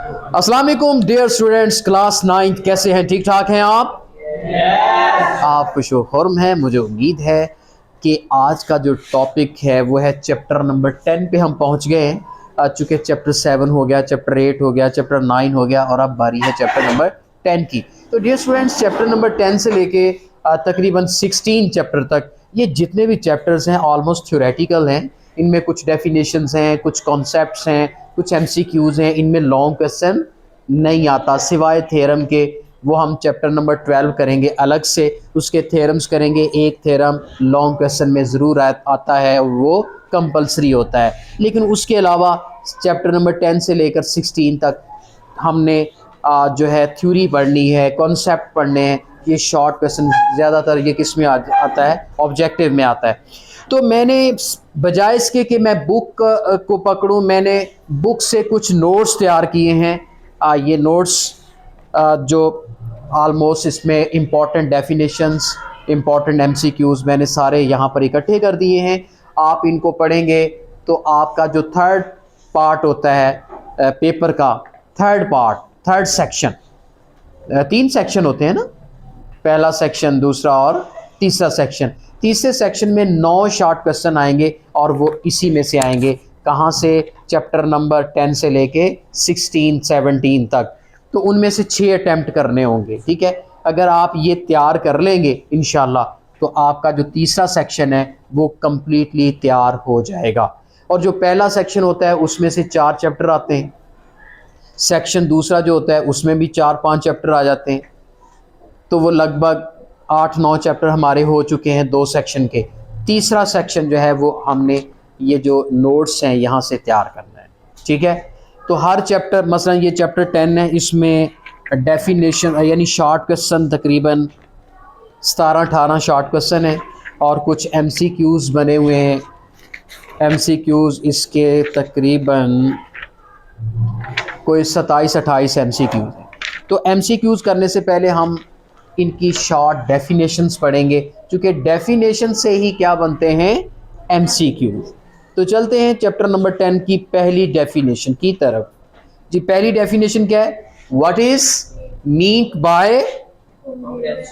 अस्सलाम वालेकुम dear students, class 9 कैसे हैं? ठीक ठाक हैं आप? आप खुश-ओ-खुर्म हैं। मुझे उम्मीद है कि आज का जो टॉपिक है वो है चैप्टर नंबर 10 पे हम पहुंच गए हैं। चूँकि चैप्टर 7 हो गया, चैप्टर 8 हो गया, चैप्टर 9 हो गया और अब बारी है चैप्टर नंबर 10 की। तो डियर स्टूडेंट्स, चैप्टर नंबर 10 से लेके तकरीबन 16 चैप्टर तक ये जितने भी चैप्टर्स हैं ऑलमोस्ट थ्योरेटिकल हैं। इनमें कुछ डेफिनेशंस हैं, कुछ कॉन्सेप्ट्स हैं, कुछ एमसीक्यूज़ हैं। इनमें लॉन्ग क्वेश्चन नहीं आता सिवाय थ्योरम के। वो हम चैप्टर नंबर 12 करेंगे अलग से, उसके थ्योरम्स करेंगे। एक थ्योरम लॉन्ग क्वेश्चन में ज़रूर आता है और वो कंपलसरी होता है। लेकिन उसके अलावा चैप्टर नंबर 10 से लेकर 16 तक हमने जो है थ्योरी पढ़नी है, कॉन्सेप्ट पढ़ने हैं। ये शॉर्ट क्वेश्चन ज़्यादातर ये किस में आता है? ऑब्जेक्टिव में आता है। तो मैंने बजाय इसके कि मैं बुक को पकड़ूं, मैंने बुक से कुछ नोट्स तैयार किए हैं। ये नोट्स जो आलमोस्ट इसमें इम्पॉर्टेंट डेफिनेशंस, इम्पॉर्टेंट एमसीक्यूज़ मैंने सारे यहाँ पर इकट्ठे कर दिए हैं। आप इनको पढ़ेंगे तो आपका जो थर्ड पार्ट होता है पेपर का, थर्ड सेक्शन, 3 सेक्शन होते हैं ना, पहला सेक्शन, दूसरा और तीसरा सेक्शन। तीसरे सेक्शन में 9 शॉर्ट क्वेश्चन आएंगे और वो इसी में से आएंगे। कहाँ से? चैप्टर नंबर 10 से लेके 16, 17 तक। तो उनमें से 6 अटैम्प्ट करने होंगे, ठीक है। अगर आप ये तैयार कर लेंगे इंशाल्लाह तो आपका जो तीसरा सेक्शन है वो कम्प्लीटली तैयार हो जाएगा। और जो पहला सेक्शन होता है उसमें से 4 चैप्टर आते हैं। सेक्शन दूसरा जो होता है उसमें भी 4-5 चैप्टर आ जाते हैं। तो वो लगभग 8-9 चैप्टर हमारे हो चुके हैं 2 सेक्शन के। तीसरा सेक्शन जो है वो हमने ये जो नोट्स हैं यहाँ से तैयार करना है, ठीक है। तो हर चैप्टर, मसलन ये चैप्टर 10 है, इसमें डेफिनेशन यानी शॉर्ट क्वेश्चन तकरीबन 17-18 शॉर्ट क्वेश्चन है और कुछ एमसीक्यूज़ बने हुए हैं। एमसीक्यूज़ इसके तकरीबन कोई 27-28 एमसीक्यूज़ हैं। तो एमसीक्यूज़ करने से पहले हम इनकी शॉर्ट डेफिनेशंस पढ़ेंगे, क्योंकि डेफिनेशन से ही क्या बनते हैं? एमसीक्यूज़। तो चलते हैं चैप्टर नंबर 10 की पहली डेफिनेशन की तरफ। जी, पहली डेफिनेशन क्या है? What is mean by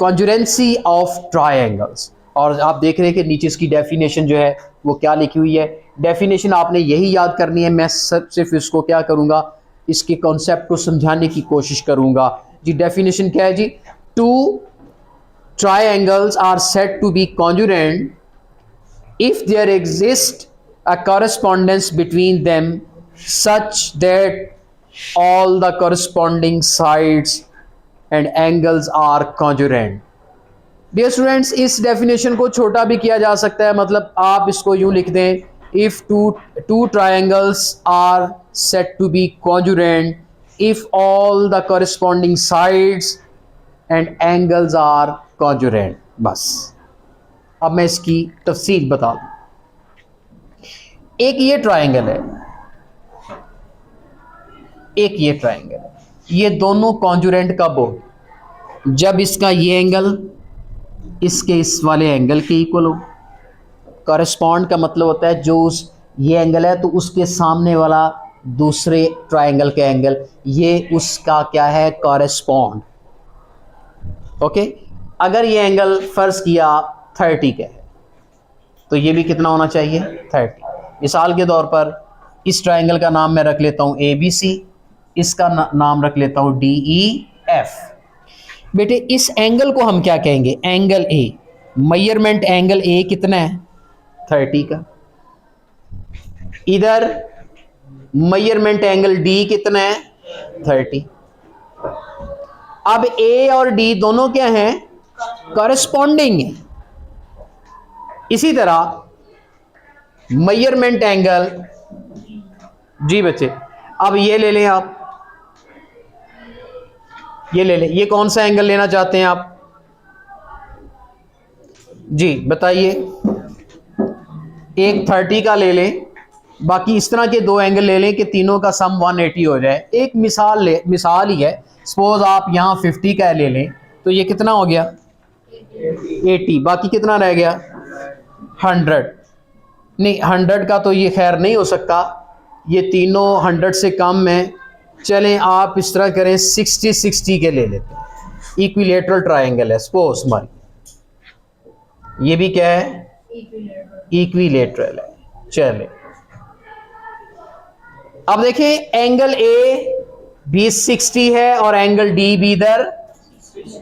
congruency of triangles. और आप देख रहे हैं कि नीचे इसकी डेफिनेशन जो है वो क्या लिखी हुई है। डेफिनेशन आपने यही याद करनी है। मैं सिर्फ इसको क्या करूँगा, इसके कॉन्सेप्ट को समझाने की कोशिश करूँगा। जी, डेफिनेशन क्या है जी? Two triangles are said to be congruent if there exists a correspondence between them such that all the corresponding sides and angles are congruent. Dear students, इस डेफिनेशन को छोटा भी किया जा सकता है। मतलब आप इसको यूं लिख दें, if two triangles are said to be congruent if all the corresponding sides and angles are congruent. बस अब मैं इसकी तफसील बता दूं। एक ये ट्रायंगल है, एक ये ट्रायंगल है। ये दोनों कॉन्जुरेंट कब हो? जब इसका ये एंगल इसके इस वाले एंगल के इक्वल हो। कॉरेस्पॉन्ड का मतलब होता है जो उस ये एंगल है तो उसके सामने वाला दूसरे ट्रायंगल का एंगल, ये उसका क्या है? कॉरेस्पॉन्ड। ओके। अगर ये एंगल फर्ज किया 30 का है तो ये भी कितना होना चाहिए? 30। मिसाल के तौर पर इस ट्रायंगल का नाम मैं रख लेता हूँ ABC, इसका नाम रख लेता हूँ DEF। बेटे इस एंगल को हम क्या कहेंगे? Angle A। Measurement angle A कितना है? 30 का। इधर मेजरमेंट एंगल D कितना है? 30। अब A और D दोनों क्या हैं? कॉरेस्पॉन्डिंग है। इसी तरह मेजरमेंट एंगल, जी बच्चे अब ये ले लें आप, ये ले लें। ये कौन सा एंगल लेना चाहते हैं आप? जी बताइए। एक 30 का ले लें, बाकी इस तरह के 2 एंगल ले लें कि तीनों का सम 180 हो जाए। एक मिसाल ही है। सपोज आप यहाँ 50 का ले लें तो ये कितना हो गया? 80। बाकी कितना रह गया? 100। नहीं, 100 का तो ये खैर नहीं हो सकता, ये तीनों 100 से कम है। चलें आप इस तरह करें, 60-60 के ले लेते हैं। इक्विलेटरल ट्रायंगल है सपोज हमारी, ये भी क्या है, इक्विलेटरल है। चलें अब देखें, एंगल ए भी 60 है और एंगल डी भी इधर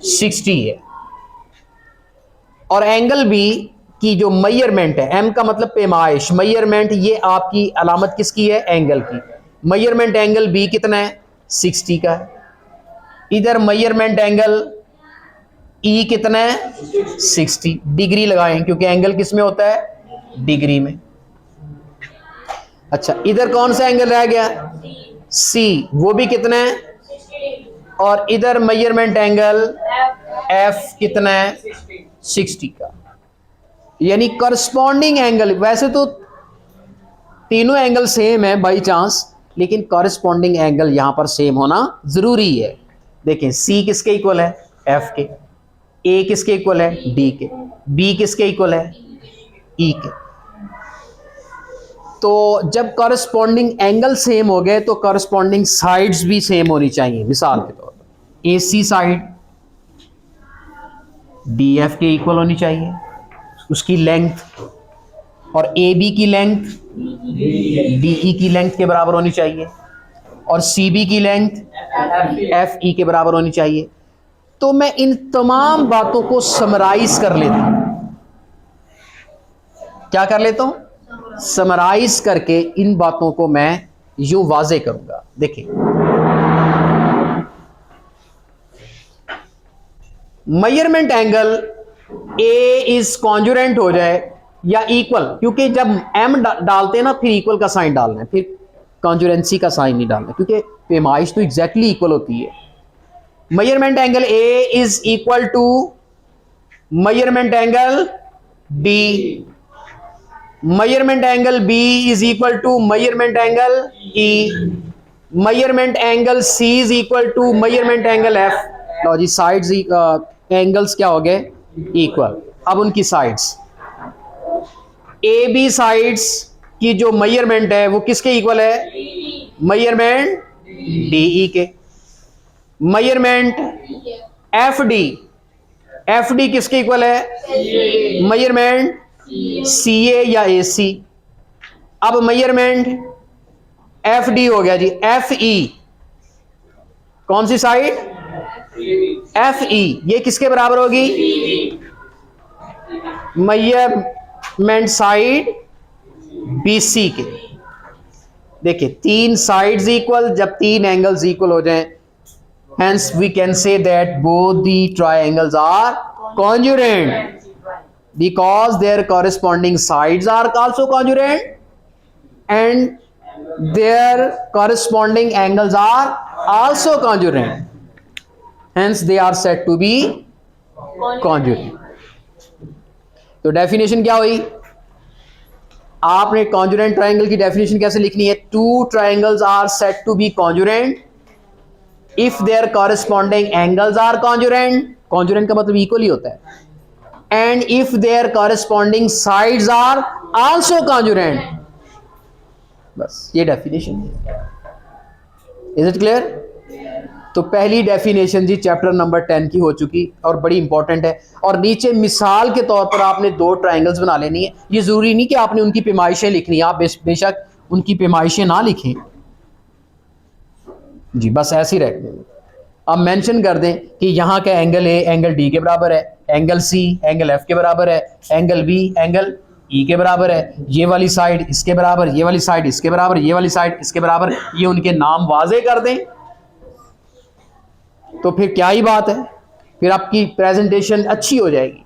60 है, और एंगल बी की जो मेजरमेंट है, एम का मतलब पैमाइश, मेजरमेंट, ये आपकी अलामत किसकी है, एंगल की। मेजरमेंट एंगल बी कितना है, 60 का है। इधर मेजरमेंट एंगल ई कितना है, 60 डिग्री लगाएं क्योंकि एंगल किस में होता है, डिग्री में। अच्छा इधर कौन सा एंगल रह गया, सी, वो भी कितना है, और इधर मेजरमेंट एंगल एफ कितना है, 60 का। यानी करस्पॉन्डिंग एंगल, वैसे तो तीनों एंगल सेम है बाई चांस, लेकिन करस्पॉन्डिंग एंगल यहां पर सेम होना जरूरी है। देखें सी किसके इक्वल है, एफ के, ए किसके इक्वल है, डी के, बी किसके इक्वल है, ई के। तो जब करस्पॉन्डिंग एंगल सेम हो गए तो करस्पॉन्डिंग साइड्स भी सेम होनी चाहिए। मिसाल के तौर पर ए सी साइड डी एफ के इक्वल होनी चाहिए, उसकी लेंथ, और ए बी की लेंथ डी ई की लेंथ के बराबर होनी चाहिए, और सी बी की लेंथ एफ ई के बराबर होनी चाहिए। तो मैं इन तमाम बातों को समराइज कर लेता हूं। क्या कर लेता हूं, समराइज करके इन बातों को मैं यूं वाजे करूंगा। देखिए measurement angle A is congruent हो जाए या इक्वल, क्योंकि जब एम डालते हैं ना फिर इक्वल का साइन डालना है, फिर कॉन्जुरेंसी का साइन नहीं डालना, क्योंकि पैमाइश तो एग्जैक्टली इक्वल होती है। Measurement angle A is equal to measurement angle B, measurement angle B is equal to measurement angle E, measurement angle C is equal to measurement angle F. लो जी, साइड्स एंगल्स क्या हो गए, equal. अब उनकी sides, A B sides की जो measurement है वो किसके इक्वल है, मेजरमेंट डी ई के। मेजरमेंट एफ डी किसके इक्वल है, मेजरमेंट सी ए या ए सी। अब मेजरमेंट एफ डी हो गया जी, एफ ई, कौन सी साइड, एफ ई, ये किसके बराबर होगी, मेजरमेंट साइड बी सी के। देखिए तीन साइड्स इक्वल, जब तीन एंगल्स इक्वल हो जाएं, hence we can say that both the triangles are congruent because their corresponding sides are also congruent and their corresponding angles are also congruent, hence they are said to be congruent। तो definition क्या हुई, आपने congruent triangle की definition कैसे लिखनी है, two triangles are said to be congruent if their corresponding angles are congruent, congruent का मतलब equal ही होता है, and if their corresponding sides are also congruent। बस ये डेफिनेशन है। Is it clear? तो पहली डेफिनेशन जी चैप्टर नंबर 10 की हो चुकी और बड़ी इंपॉर्टेंट है। और नीचे मिसाल के तौर पर आपने दो ट्राइंगल्स बना लेनी है। ये जरूरी नहीं कि आपने उनकी पैमाइशें लिखनी है, आप बेशक उनकी पैमाइशें ना लिखें जी, बस ऐसे ही रख दें। अब मेंशन कर दें कि यहाँ का एंगल ए एंगल डी के बराबर है, एंगल सी एंगल एफ के बराबर है, एंगल बी एंगल ई के बराबर है, ये वाली साइड इसके बराबर, ये वाली साइड इसके बराबर, ये वाली साइड इसके बराबर, ये उनके नाम वाजे कर दें तो फिर क्या ही बात है, फिर आपकी प्रेजेंटेशन अच्छी हो जाएगी।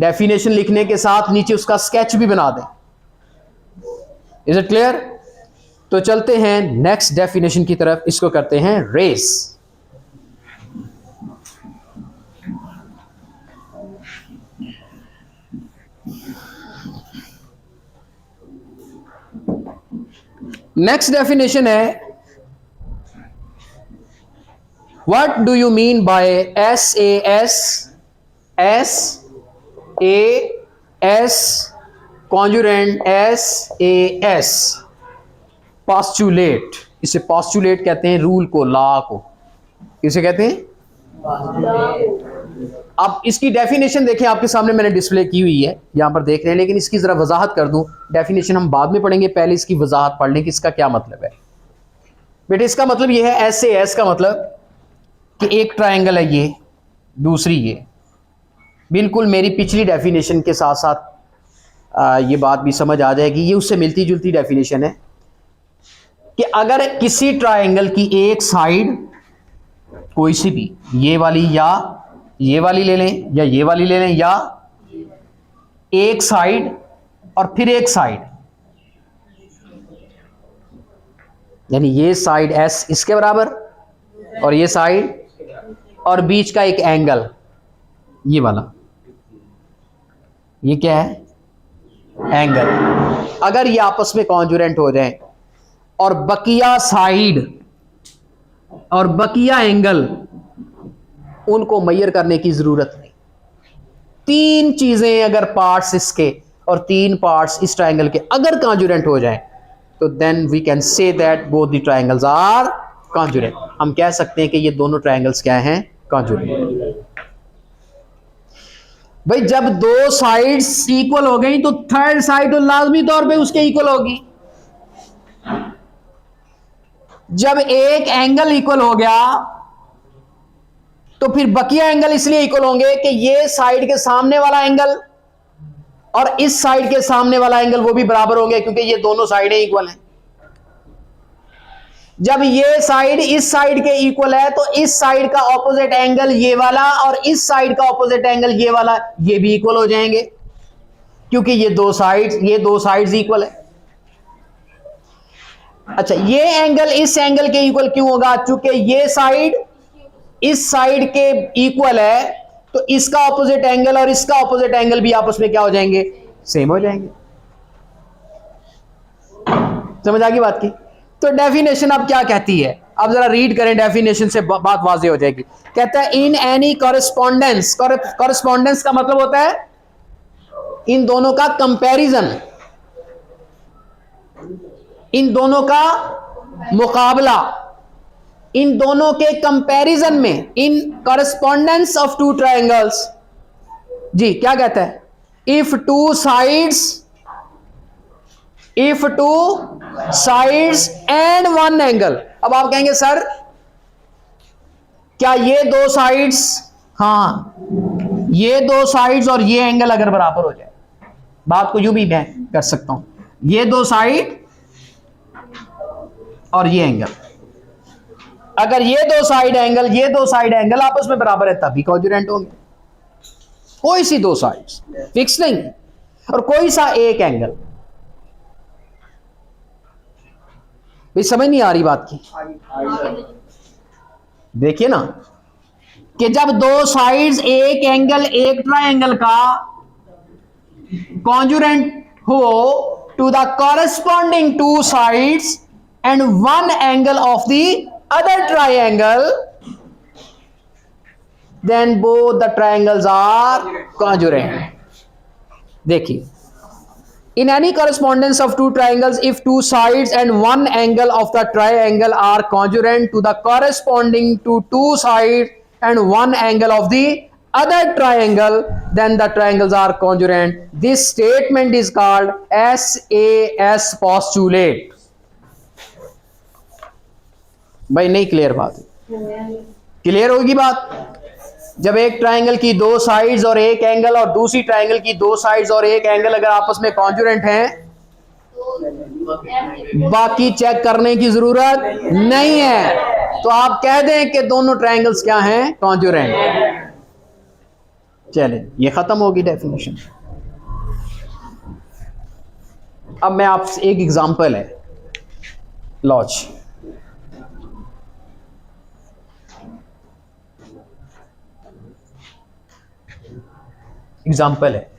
डेफिनेशन लिखने के साथ नीचे उसका स्केच भी बना दें। Is it clear? तो चलते हैं नेक्स्ट डेफिनेशन की तरफ, इसको करते हैं रेस। नेक्स्ट डेफिनेशन है, what do you mean by S A S, S A S congruent S A S postulate। इसे पॉस्टुलेट कहते हैं, रूल को, लॉ को। किसे कहते हैं? अब इसकी डेफिनेशन देखें, आपके सामने मैंने डिस्प्ले की हुई है, यहां पर देख रहे हैं, लेकिन इसकी जरा वजाहत कर दूं। डेफिनेशन हम बाद में पढ़ेंगे, पहले इसकी वजाहत पढ़ लें कि इसका क्या मतलब है। बेटे इसका मतलब ये है, ऐसे एस का मतलब कि एक ट्रायंगल है ये, दूसरी ये। बिल्कुल मेरी पिछली डेफिनेशन के साथ साथ ये बात भी समझ आ जाएगी, ये उससे मिलती जुलती डेफिनेशन है कि अगर किसी ट्रायंगल की एक साइड कोई सी भी, ये वाली या ये वाली ले लें, या ये वाली ले लें, या एक साइड और फिर एक साइड, यानी ये साइड एस इसके बराबर और ये साइड, और बीच का एक एंगल ये वाला, ये क्या है? एंगल। अगर ये आपस में कॉन्जुरेंट हो जाए और बकिया साइड और बकिया एंगल, उनको मेजर करने की जरूरत नहीं। तीन चीजें अगर पार्ट्स इसके और तीन पार्ट्स इस ट्रायंगल के अगर कॉन्जुरेंट हो जाएं, तो then we can say that both the triangles are congruent. हम कह सकते हैं कि ये दोनों ट्रायंगल्स क्या हैं? कॉन्जुरेंट। भाई जब दो साइड्स इक्वल हो गई तो थर्ड साइड तो लाजमी तौर पे उसके इक्वल होगी। जब एक एंगल इक्वल हो गया तो फिर बकिया एंगल इसलिए इक्वल होंगे कि ये साइड के सामने वाला एंगल और इस साइड के सामने वाला एंगल वो भी बराबर होंगे, क्योंकि ये दोनों साइडें इक्वल हैं। जब ये साइड इस साइड के इक्वल है तो इस साइड का ऑपोजिट एंगल ये वाला और इस साइड का ऑपोजिट एंगल ये वाला, ये भी इक्वल हो जाएंगे, क्योंकि ये दो साइड्स इक्वल है। अच्छा, ये एंगल इस एंगल के इक्वल क्यों होगा? चूंकि ये साइड इस साइड के इक्वल है, तो इसका ऑपोजिट एंगल और इसका ऑपोजिट एंगल भी आपस में क्या हो जाएंगे? सेम हो जाएंगे। समझ आ गई बात की? तो डेफिनेशन अब क्या कहती है? अब जरा रीड करें, डेफिनेशन से बात वाज़ेह हो जाएगी। कहता है इन एनी कॉरेस्पॉन्डेंस, कॉरेस्पॉन्डेंस का मतलब होता है इन दोनों का कंपैरिजन, इन दोनों का मुकाबला, इन दोनों के कंपैरिजन में, इन कॉरेस्पॉन्डेंस ऑफ टू ट्रायंगल्स। जी क्या कहता है? If two sides and one angle. अब आप कहेंगे सर क्या ये दो साइड्स, हाँ ये दो साइड्स और ये एंगल अगर बराबर हो जाए, बात को यूं भी मैं कर सकता हूं, ये दो साइड और ये एंगल, अगर ये दो साइड एंगल आपस में बराबर है तभी कॉन्जुरेंट होंगे। कोई सी दो साइड्स फिक्स नहीं, और कोई सा एक एंगल। भाई समझ नहीं आ रही बात की? देखिए ना कि जब दो साइड्स एक एंगल एक ट्रायंगल का कॉन्जुरेंट हो to the corresponding two sides and one angle of the other triangle, then both the triangles are congruent. देखिए, in any correspondence of two triangles, if two sides and one angle of the triangle are congruent to the corresponding to two sides and one angle of the other triangle, then the triangles are congruent. This statement is called SAS postulate. भाई नहीं clear बात? Clear होगी बात? जब एक triangle की दो sides और एक एंगल और दूसरी ट्रायंगल की दो साइड्स और एक एंगल अगर आपस में कॉन्जुरेंट हैं, बाकी चेक करने की जरूरत नहीं है, तो आप कह दें कि दोनों ट्रायंगल्स क्या हैं? कॉन्जुरेंट। चलें, ये खत्म होगी डेफिनेशन। अब मैं आपसे एक एग्जांपल है, लॉज। एग्जाम्पल है,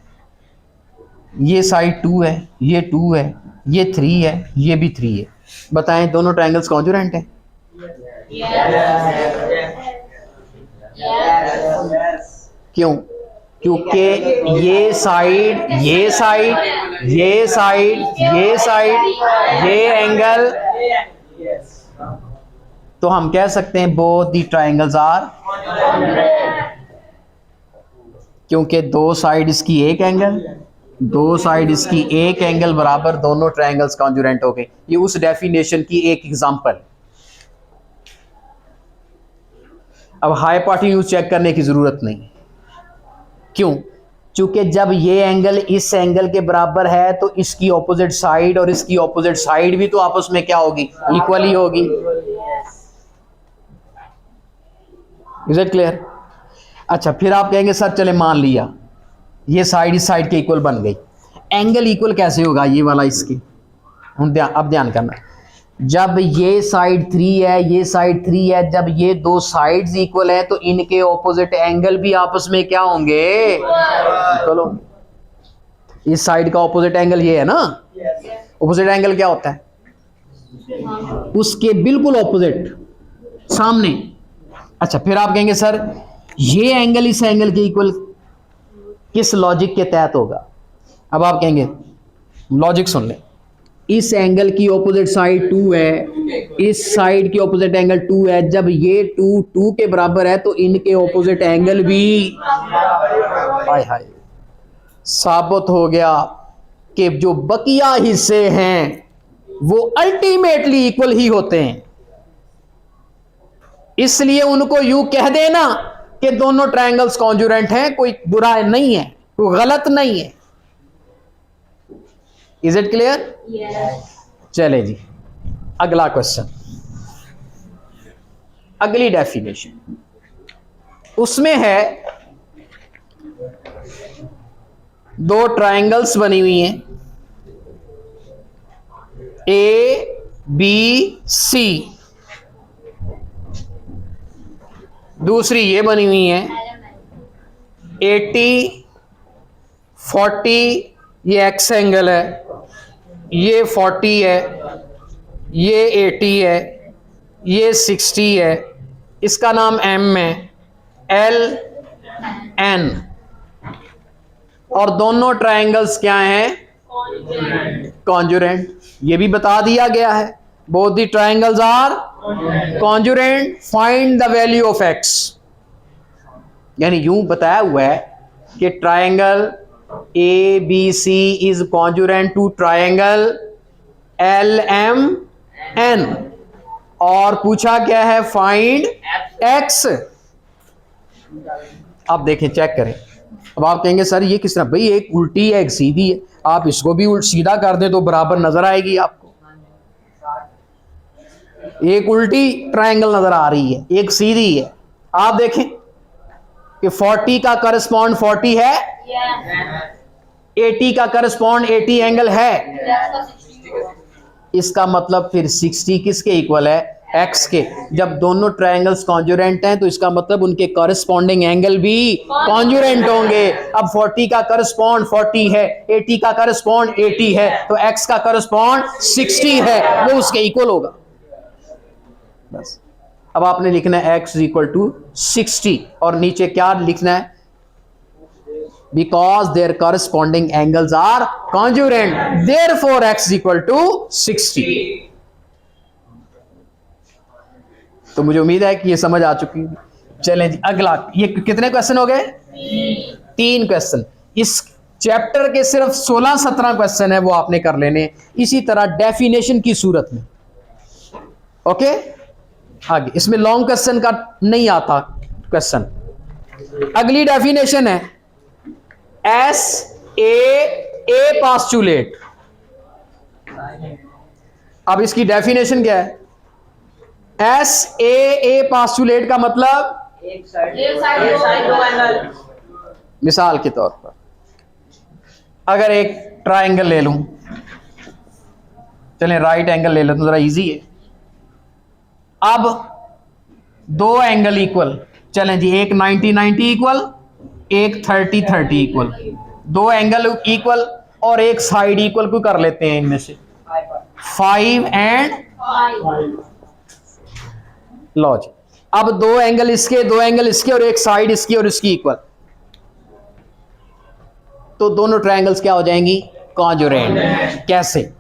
ये साइड 2 है, ये 2 है, ये 3 है, ये भी 3 है। बताएं दोनों ट्रायंगल्स कॉन्जुरेंट हैं? क्यों? क्योंकि ये साइड, ये साइड, ये साइड, ये साइड, ये एंगल, तो हम कह सकते हैं बोथ दी ट्राइंगल्स आर, क्योंकि दो साइड इसकी एक एंगल, दो साइड इसकी एक एंगल बराबर, दोनों ट्राइंगल्स कॉन्जुरेंट हो गए। ये उस डेफिनेशन की एक एग्जांपल। अब हाइपोटेन्यूज चेक करने की जरूरत नहीं। क्यों? चूंकि जब ये एंगल इस एंगल के बराबर है तो इसकी ऑपोजिट साइड और इसकी ऑपोजिट साइड भी तो आपस में क्या होगी? इक्वल ही होगी। Is it clear? अच्छा, फिर आप कहेंगे सर चले मान लिया ये साइड इस साइड के इक्वल बन गई, एंगल इक्वल कैसे होगा ये वाला इसके? अब ध्यान करना, जब ये साइड 3 है, ये साइड 3 है, जब ये दो साइड्स इक्वल है तो इनके ऑपोजिट एंगल भी आपस में क्या होंगे? चलो, इस साइड का ऑपोजिट एंगल ये है ना, ऑपोजिट एंगल क्या होता है? उसके बिल्कुल ऑपोजिट सामने। अच्छा, फिर आप कहेंगे सर ये एंगल इस एंगल के इक्वल किस लॉजिक के तहत होगा? अब आप कहेंगे लॉजिक सुन ले, इस एंगल की ऑपोजिट साइड 2 है, इस साइड की ऑपोजिट एंगल 2 है, जब ये 2 के बराबर है तो इनके ऑपोजिट एंगल भी हाय हाय साबित हो गया कि जो बकिया हिस्से हैं वो अल्टीमेटली इक्वल ही होते हैं। इसलिए उनको यूं कह देना कि दोनों ट्रायंगल्स कॉन्जुरेंट हैं, कोई बुरा नहीं है, कोई गलत नहीं है। Is it clear? चले जी, अगला क्वेश्चन, अगली डेफिनेशन उसमें है दो ट्रायंगल्स बनी हुई हैं ए बी सी, दूसरी ये बनी हुई है 80 40, ये एक्स एंगल है, ये 40 है, ये 80 है, ये 60 है, इसका नाम M है, L N, और दोनों ट्रायंगल्स क्या हैं? कॉन्जुरेंट। ये भी बता दिया गया है, both the triangles are congruent, find the value of x। यानी यूं बताया हुआ है कि triangle ABC is congruent to triangle LMN, और पूछा क्या है? Find x। आप देखें, चेक करें। अब आप कहेंगे सर ये किस तरह? भाई एक उल्टी है एक सीधी है, आप इसको भी सीधा कर दें तो बराबर नजर आएगी आपको। एक उल्टी ट्रायंगल नजर आ रही है, एक सीधी है। आप देखें कि 40 का करस्पॉन्ड 40 है, 80 का करस्पॉन्ड 80 एंगल है। इसका मतलब फिर 60 किसके इक्वल है? x के। जब दोनों ट्रायंगल्स कॉन्जुरेंट हैं तो इसका मतलब उनके कॉरेस्पॉन्डिंग एंगल भी कॉन्जुरेंट होंगे। अब 40 का करस्पॉन्ड 40 है, 80 का करस्पॉन्ड 80 है, तो x का करस्पॉन्ड 60 है, वो उसके इक्वल होगा। बस अब आपने लिखना है x इक्वल टू 60, और नीचे क्या लिखना है? Because their corresponding angles are congruent, therefore x equal to 60। तो मुझे उम्मीद है कि ये समझ आ चुकी है। चलें जी, अगला, ये कितने क्वेश्चन हो गए? 3 क्वेश्चन। इस चैप्टर के सिर्फ 16-17 क्वेश्चन है, वो आपने कर लेने इसी तरह डेफिनेशन की सूरत में। ओके, आगे इसमें लॉन्ग क्वेश्चन का नहीं आता क्वेश्चन। अगली डेफिनेशन है एस ए पास्टुलेट। अब इसकी डेफिनेशन क्या है? एस ए पास्टुलेट का मतलब एक साइड दो एंगल। मिसाल के तौर पर अगर एक ट्रायंगल ले लूं, चलें राइट एंगल ले लें तो जरा इजी है। अब दो एंगल इक्वल, चलें जी, एक 90-90 इक्वल, एक 30-30 इक्वल, दो एंगल इक्वल और एक साइड इक्वल को कर लेते हैं इनमें से 5 एंड 5। लो जी, अब दो एंगल इसके, दो एंगल इसके, और एक साइड इसकी और इसकी इक्वल, तो दोनों ट्रायंगल्स क्या हो जाएंगी? कॉन्जुरेंट। कैसे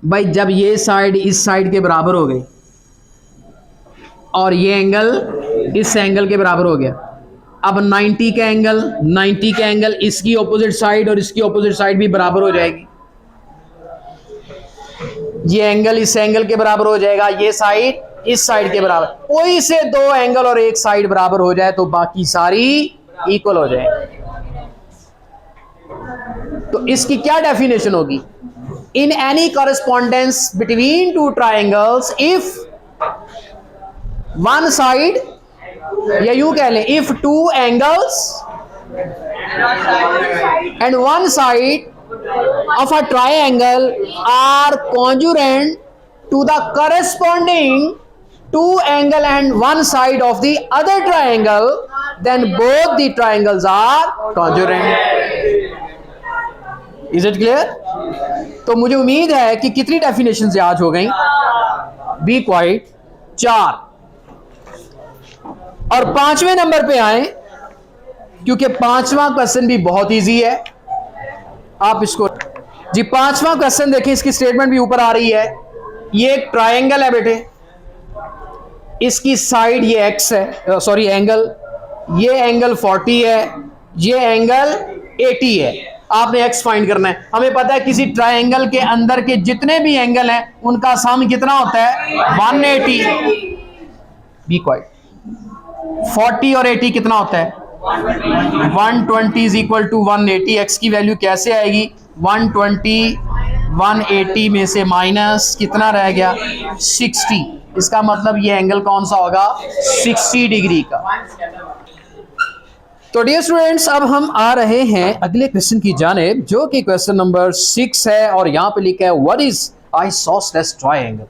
भाई? जब ये साइड इस साइड के बराबर हो गई और ये एंगल इस एंगल के बराबर हो गया। अब 90 का एंगल इसकी ऑपोजिट साइड और इसकी ऑपोजिट साइड भी बराबर हो जाएगी। ये एंगल इस एंगल के बराबर हो जाएगा, ये साइड इस साइड के बराबर। कोई से दो एंगल और एक साइड बराबर हो जाए तो बाकी सारी इक्वल हो जाए। तो इसकी क्या डेफिनेशन होगी? इन any correspondence between two triangles if one side, या यूं कह लें if two angles and one side of a triangle are congruent to the corresponding two angle and one side of the other triangle, then both the triangles are congruent. Is it clear? तो मुझे उम्मीद है कि कितनी definition से आज हो गई? Be quite 4। और 5वें नंबर पे आए, क्योंकि 5वां क्वेश्चन भी बहुत इजी है। आप इसको जी 5वां क्वेश्चन देखें, इसकी स्टेटमेंट भी ऊपर आ रही है। ये एक ट्रायंगल है बेटे, इसकी साइड ये एक्स है, सॉरी एंगल, ये एंगल 40 है, ये एंगल 80 है। आपने एक्स फाइंड करना है। हमें पता है किसी ट्रायंगल के अंदर के जितने भी एंगल हैं उनका सम कितना होता है? 180। B quite. 40 और 80 कितना होता है? 120 इज इक्वल टू 180। एक्स की वैल्यू कैसे आएगी? 120 180 में से माइनस कितना रह गया? 60। इसका मतलब ये एंगल कौन सा होगा? 60 डिग्री का। तो डियर स्टूडेंट्स, अब हम आ रहे हैं अगले क्वेश्चन की जानिब, जो कि क्वेश्चन नंबर 6 है। और यहाँ पे लिखा है what is isosceles triangle.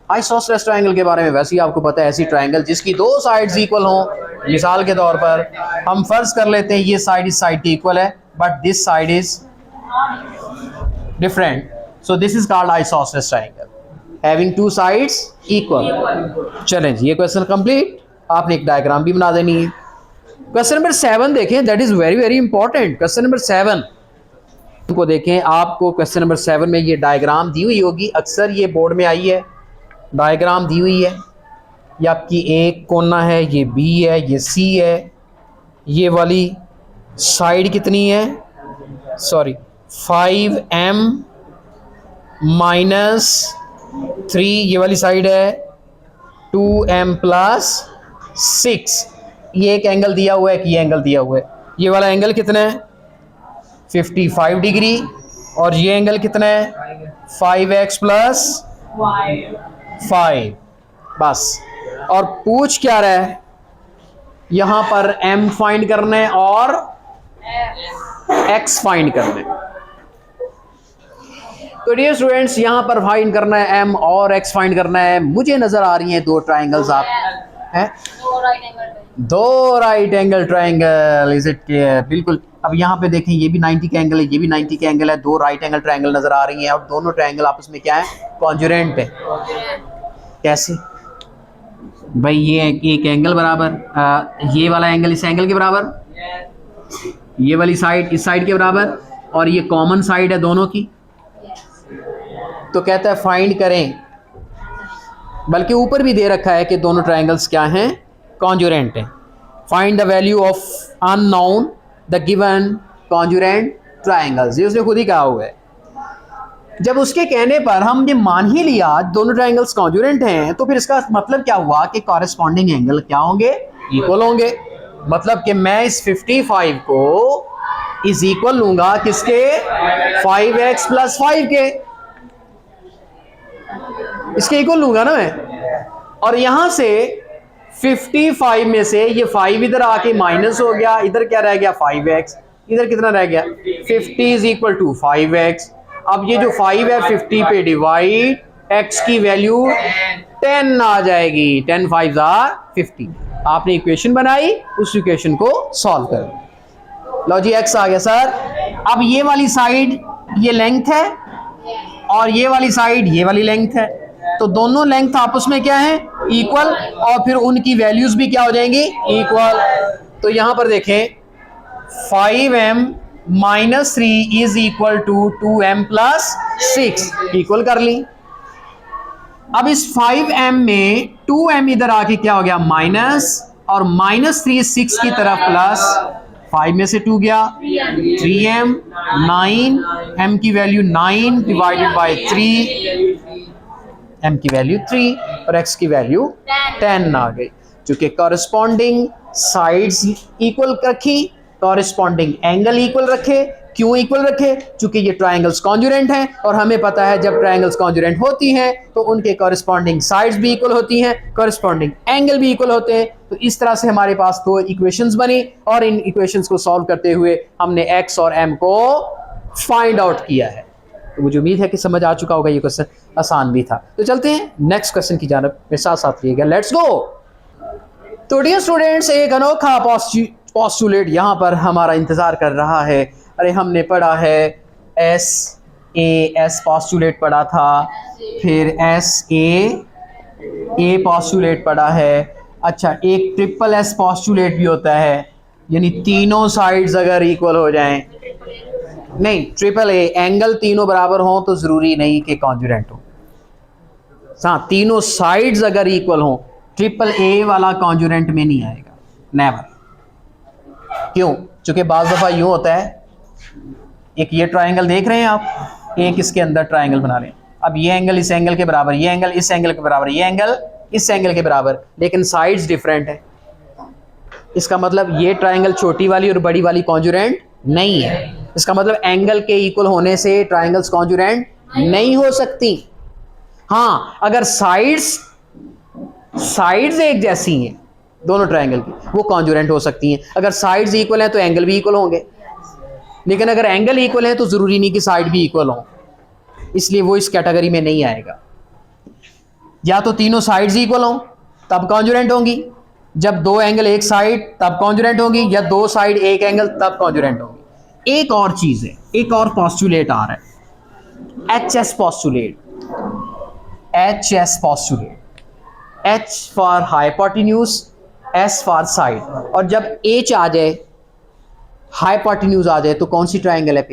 Isosceles triangle के बारे में वैसे ही आपको पता है, ऐसी ट्रायंगल जिसकी दो साइड्स इक्वल हों। मिसाल के तौर पर हम फर्ज कर लेते हैं ये साइड इस साइड की इक्वल है, but this side is different, so this is called isosceles triangle having two sides equal. चलें जी, ये क्वेश्चन कंप्लीट। आपने एक डायग्राम भी बना देनी है। क्वेश्चन नंबर 7 देखें, that is very very important. Question number 7 को देखें। आपको क्वेश्चन नंबर 7 में ये डायग्राम दी हुई होगी, अक्सर ये बोर्ड में आई है। डायग्राम दी हुई है, ये आपकी एक कोना है, ये बी है, ये सी है, ये वाली साइड कितनी है? सॉरी 5m - 3, ये वाली साइड है 2m + 6। ये एक एंगल दिया हुआ है, कि ये एंगल दिया हुआ है। ये वाला एंगल कितना है? 55 डिग्री। और ये एंगल कितना है? 5x + 5। बस। और पूछ क्या रहा है? यहां पर m फाइंड करना है और x फाइंड करना है। तो डियर स्टूडेंट्स, यहां पर फाइंड करना है m और x फाइंड करना है। मुझे नजर आ रही हैं दो ट्राइंगल्स। आप हैं दो right angle triangle. Is it clear? बिल्कुल। अब यहाँ पे देखें, ये भी 90 का एंगल है, ये भी 90 का एंगल है। दो राइट एंगल ट्राइंगल नजर आ रही हैं और दोनों ट्राइंगल आपस में क्या है? कॉन्जुरेंट है। कैसे भाई? ये एक एंगल बराबर, ये वाला एंगल इस एंगल के बराबर, ये वाली साइड इस साइड के बराबर, और ये कॉमन साइड है दोनों की। तो कहता है फाइंड करें, बल्कि ऊपर भी दे रखा है कि दोनों ट्राइंगल्स क्या हैं? कॉन्जुरेंट हैं। Find the value of unknown the given congruent triangles. ये उसने खुद ही कहा हुआ है। जब उसके कहने पर हम ये मान ही लिया दोनों ट्राइंगल्स कॉन्जुरेंट हैं, तो फिर इसका मतलब क्या हुआ कि कॉरेस्पॉन्डिंग एंगल क्या होंगे? इक्वल होंगे। मतलब कि मैं इस 55 को इज इक्वल लूंगा किसके? 5x + 5 के। इसके इक्वल लूंगा ना मैं। और यहां से 55 में से ये 5 इधर आके माइनस हो गया, इधर क्या रह गया? 5x। इधर कितना रह गया? 50 = 5x। अब ये जो 5 है 50 पे डिवाइड, x की वैल्यू 10 आ जाएगी। 10 5s are 50। आपने इक्वेशन बनाई, उस इक्वेशन को सॉल्व कर लो जी। x आ गया सर। अब ये वाली साइड ये लेंथ है और ये वाली साइड ये वाली लेंथ है, तो दोनों लेंथ आपस में क्या है? इक्वल। और फिर उनकी वैल्यूज भी क्या हो जाएंगी? इक्वल। तो यहां पर देखें 5m - 3 is equal to 2m + 6। Equal कर ली। अब इस 5m में 2m इधर आके क्या हो गया माइनस, और -3 6 की तरफ प्लस, 5 में से 2 गया 3m, 9, m की वैल्यू 9 डिवाइडेड बाय 3, m की वैल्यू 3 और x की वैल्यू 10 आ गई। चूंकि कॉरेस्पॉन्डिंग साइड्स इक्वल रखी, कॉरेस्पॉन्डिंग एंगल इक्वल रखे। क्यों इक्वल रखे? चूंकि ये ट्रायंगल्स कॉन्जुरेंट हैं और हमें पता है जब ट्रायंगल्स कॉन्जुरेंट होती हैं तो उनके कॉरेस्पॉन्डिंग साइड्स भी इक्वल होती हैं, कॉरेस्पॉन्डिंग एंगल भी इक्वल होते हैं। तो इस तरह से हमारे पास दो इक्वेशंस बनी और इन इक्वेशंस को सॉल्व करते हुए हमने x और m को फाइंड आउट किया है। तो मुझे उम्मीद है कि समझ आ चुका होगा, ये क्वेश्चन आसान भी था। तो चलते हैं नेक्स्ट क्वेश्चन की जानब, मेरे साथ साथ लिएगा, लेट्स गो। तो डियर स्टूडेंट्स, एक अनोखा पोस्टुलेट यहाँ पर हमारा इंतजार कर रहा है। अरे हमने पढ़ा है एस पोस्टुलेट पढ़ा था, फिर ए पोस्टुलेट पढ़ा है। अच्छा, एक ट्रिपल एस पोस्टुलेट भी होता है, यानी तीनों साइड्स अगर इक्वल हो जाएं, नहीं ट्रिपल ए एंगल तीनों बराबर हों तो ज़रूरी नहीं कि कॉन्जुरेंट हो। हाँ, तीनों साइड्स अगर इक्वल हों, ट्रिपल ए वाला कॉन्जुरेंट में नहीं आएगा, नेवर। क्यों? क्योंकि बाज़ दफ़ा यूँ होता है, एक ये ट्रायंगल देख रहे हैं आप, एक इसके अंदर ट्रायंगल बना लें। अब ये एंगल इस एंगल के बराबर, ये एंगल इस एंगल के बराबर, ये एंगल इस एंगल के बराबर, लेकिन साइड्स डिफरेंट है। इसका मतलब ये ट्रायंगल छोटी वाली और बड़ी वाली कॉन्जुरेंट नहीं है। इसका मतलब एंगल के इक्वल होने से ट्रायंगल्स कॉन्जुरेंट नहीं हो सकती। हाँ, अगर साइड्स एक जैसी हैं दोनों ट्रायंगल की, वो कॉन्जुरेंट हो सकती हैं। अगर साइड्स इक्वल हैं तो एंगल भी इक्वल होंगे, लेकिन अगर एंगल इक्वल है तो ज़रूरी नहीं कि साइड भी इक्वल हो, इसलिए वो इस कैटेगरी में नहीं आएगा। या तो तीनों साइड्स इक्वल हों तब कॉन्जुरेंट होंगी, जब दो एंगल एक साइड तब कॉन्जुरेंट होंगी, या दो साइड एक एंगल तब कॉन्जुरेंट होंगी। एक और चीज़ है, एक और पोस्टुलेट आ रहा है, HS postulate. H for hypotenuse, S for side. और जब H आ जाए, हाइपोटेन्यूज आ जाए, तो कौन सी ट्रायंगल है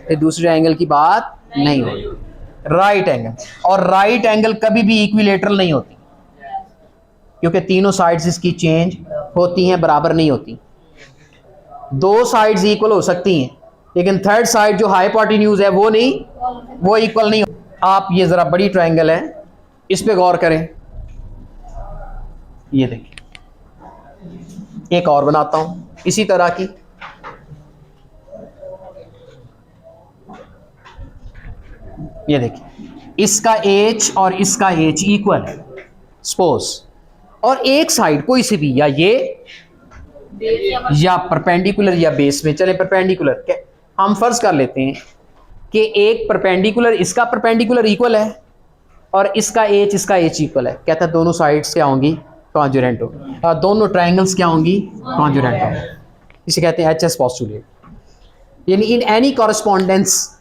फिर दूसरे एंगल की बात नहीं होगी, राइट एंगल। और राइट एंगल कभी भी इक्विलेटरल नहीं होती, क्योंकि तीनों साइड्स इसकी चेंज होती हैं, बराबर नहीं होती। दो साइड्स इक्वल हो सकती हैं, लेकिन थर्ड साइड जो हाइपोटेन्यूज है वो इक्वल नहीं। आप ये जरा बड़ी ट्रायंगल है, इस पे गौर करें। ये देखिए, एक और बनाता हूं इसी तरह की। ये देखिए, इसका H और इसका H इक्वल है सपोज, और एक साइड कोई सी भी, या ये या परपेंडिकुलर या बेस में, चले परपेंडिकुलर, हम फर्ज कर लेते हैं कि एक परपेंडिकुलर, इसका परपेंडिकुलर इक्वल है और इसका H इक्वल है। कहता है दोनों साइड्स क्या होंगी, कॉन्जुरेंट होंगी, और दोनों ट्रायंगल्स क्या होंगी, कॉन्जुरेंट होंगी। इसे कहते हैं HS पोस्टुलेट। यानी in any correspondence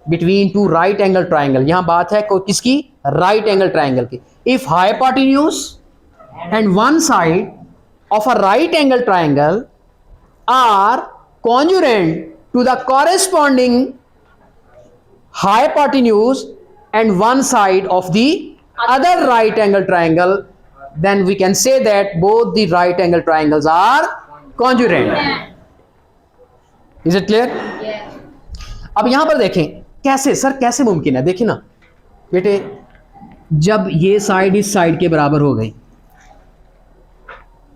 between two right angle triangle, यहां बात है किसकी, राइट एंगल ट्रायंगल की। If hypotenuse and one side of a right angle triangle are congruent to the corresponding hypotenuse and one side of the other right angle triangle, then we can say that both the right angle triangles are congruent. Is it clear? Yes. अब यहां पर देखें कैसे, sir कैसे मुमकिन है। देखिए ना बेटे, जब ये साइड इस साइड के बराबर हो गई,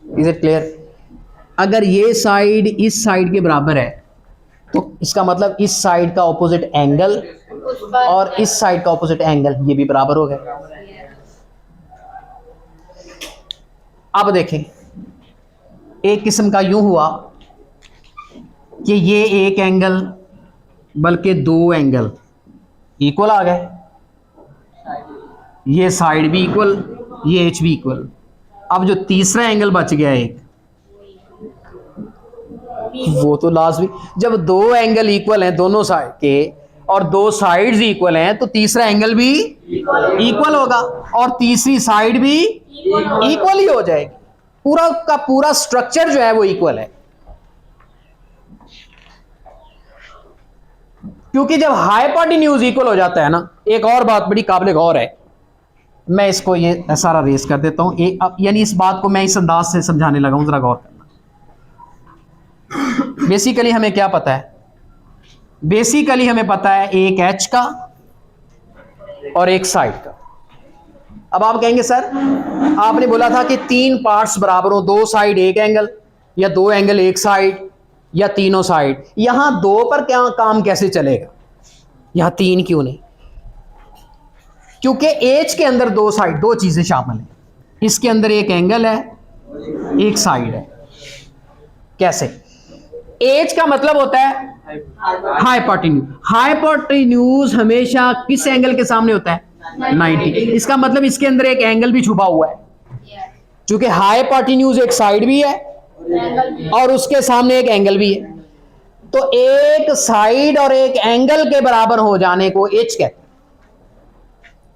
इज इट क्लियर? अगर ये साइड इस साइड के बराबर है तो इसका मतलब इस साइड का ऑपोजिट एंगल और इस साइड का ऑपोजिट एंगल ये भी बराबर हो गए। अब देखें, एक किस्म का यूं हुआ कि ये एक एंगल बल्कि दो एंगल इक्वल आ गए, ये साइड भी इक्वल, ये H भी इक्वल। अब जो तीसरा एंगल बच गया एक, वो तो लाजमी, जब दो एंगल इक्वल हैं दोनों साइड के और दो साइड्स इक्वल हैं तो तीसरा एंगल भी इक्वल होगा और तीसरी साइड भी इक्वल ही हो जाएगी। पूरा का पूरा स्ट्रक्चर जो है वो इक्वल है, क्योंकि जब हाइपोटेन्यूज इक्वल हो जाता है ना, एक और बात बड़ी काबिल गौर है, मैं इसको ये सारा रेस कर देता हूँ। यानी इस बात को मैं इस अंदाज से समझाने लगा हूँ, जरा गौर करना। बेसिकली हमें क्या पता है? बेसिकली हमें पता है एक एच का और एक साइड का। अब आप कहेंगे सर आपने बोला था कि 3 पार्ट्स बराबर हो, 2 साइड एक एंगल, या 2 एंगल एक साइड, या तीनों साइड। यहां 2 पर क्या काम कैसे चलेगा? यहां 3 क्यों नहीं? क्योंकि एच के अंदर 2 साइड, 2 चीजें शामिल हैं। इसके अंदर एक एंगल है, एक साइड है। कैसे? एच का मतलब होता है हाइपोटेन्यूज। हाइपोटेन्यूज हमेशा किस एंगल के सामने होता है? 90। इसका मतलब इसके अंदर एक एंगल भी छुपा हुआ है, क्योंकि हाइपोटेन्यूज एक साइड भी है और उसके सामने एक एंगल भी है। तो एक साइड और एक एंगल के बराबर हो जाने को एच कहते हैं।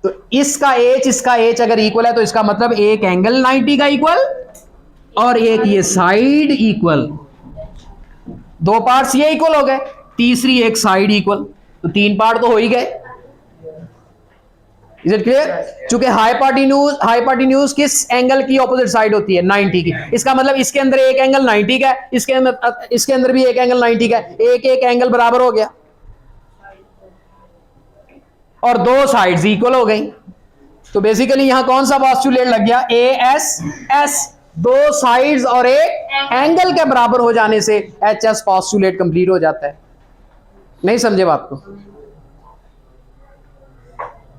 तो इसका एच अगर इक्वल है तो इसका मतलब एक एंगल 90 का इक्वल और एक ये साइड इक्वल। 2 पार्ट्स ये इक्वल हो गए, तीसरी एक साइड इक्वल, तो 3 पार्ट तो हो ही गए। Is it clear? चूंकि हाइपोटेन्यूज किस एंगल की ऑपोजिट साइड होती है? 90 की। इसका मतलब इसके अंदर एक एंगल 90 का है, इसके अंदर भी एक एंगल 90 का है, एक एक एंगल बराबर हो गया और 2 साइड्स इक्वल हो गई। तो बेसिकली यहां कौन सा पोस्टुलेट लग गया? AS 2 साइड्स और एक एंगल के बराबर हो जाने से HS पोस्टुलेट कंप्लीट हो जाता है। नहीं समझे बात को?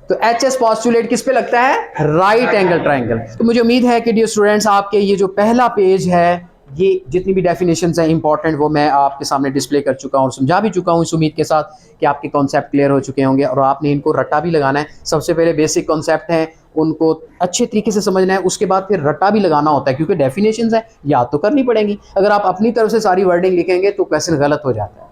तो HS पोस्टुलेट किस पे लगता है? Right angle triangle. तो मुझे उम्मीद है कि डियर स्टूडेंट्स आपके ये जो पहला पेज है, ये जितनी भी डेफिनेशंस हैं इंपॉर्टेंट, वो मैं आपके सामने डिस्प्ले कर चुका हूँ और समझा भी चुका हूँ, इस उम्मीद के साथ कि आपके कॉन्सेप्ट क्लियर हो चुके होंगे और आपने इनको रट्टा भी लगाना है। सबसे पहले बेसिक कॉन्सेप्ट हैं, उनको अच्छे तरीके से समझना है, उसके बाद फिर रट्टा भी लगाना होता है, क्योंकि डेफिनेशंस है याद तो करनी पड़ेंगी। अगर आप अपनी तरफ से सारी वर्डिंग लिखेंगे तो क्वेश्चन गलत हो जाता है।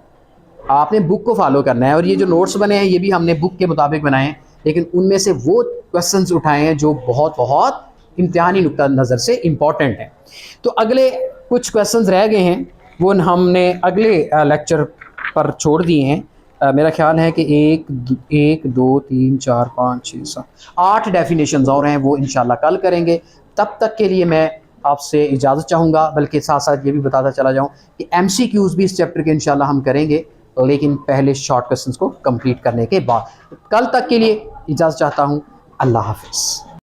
आपने बुक को फॉलो करना है और ये जो नोट्स बने हैं ये भी हमने बुक के मुताबिक बनाए हैं, लेकिन उनमें से वो क्वेश्चंस उठाए हैं जो बहुत बहुत इम्तिहानी नुक्ता नज़र से इम्पॉर्टेंट हैं। तो अगले कुछ क्वेश्चंस रह गए हैं, वो हमने अगले लेक्चर पर छोड़ दिए हैं। मेरा ख्याल है कि 1 2 3 4 5 6 7 8 डेफिनेशंस और हैं, वो इंशाल्लाह कल करेंगे। तब तक के लिए मैं आपसे इजाज़त चाहूँगा, बल्कि साथ साथ ये भी बताता चला जाऊँ कि MCQs भी इस चैप्टर के इंशाल्लाह हम करेंगे, लेकिन पहले शॉर्ट क्वेश्चंस को कंप्लीट करने के बाद। कल तक के लिए इजाज़त चाहता हूँ। अल्लाह हाफ़िज़।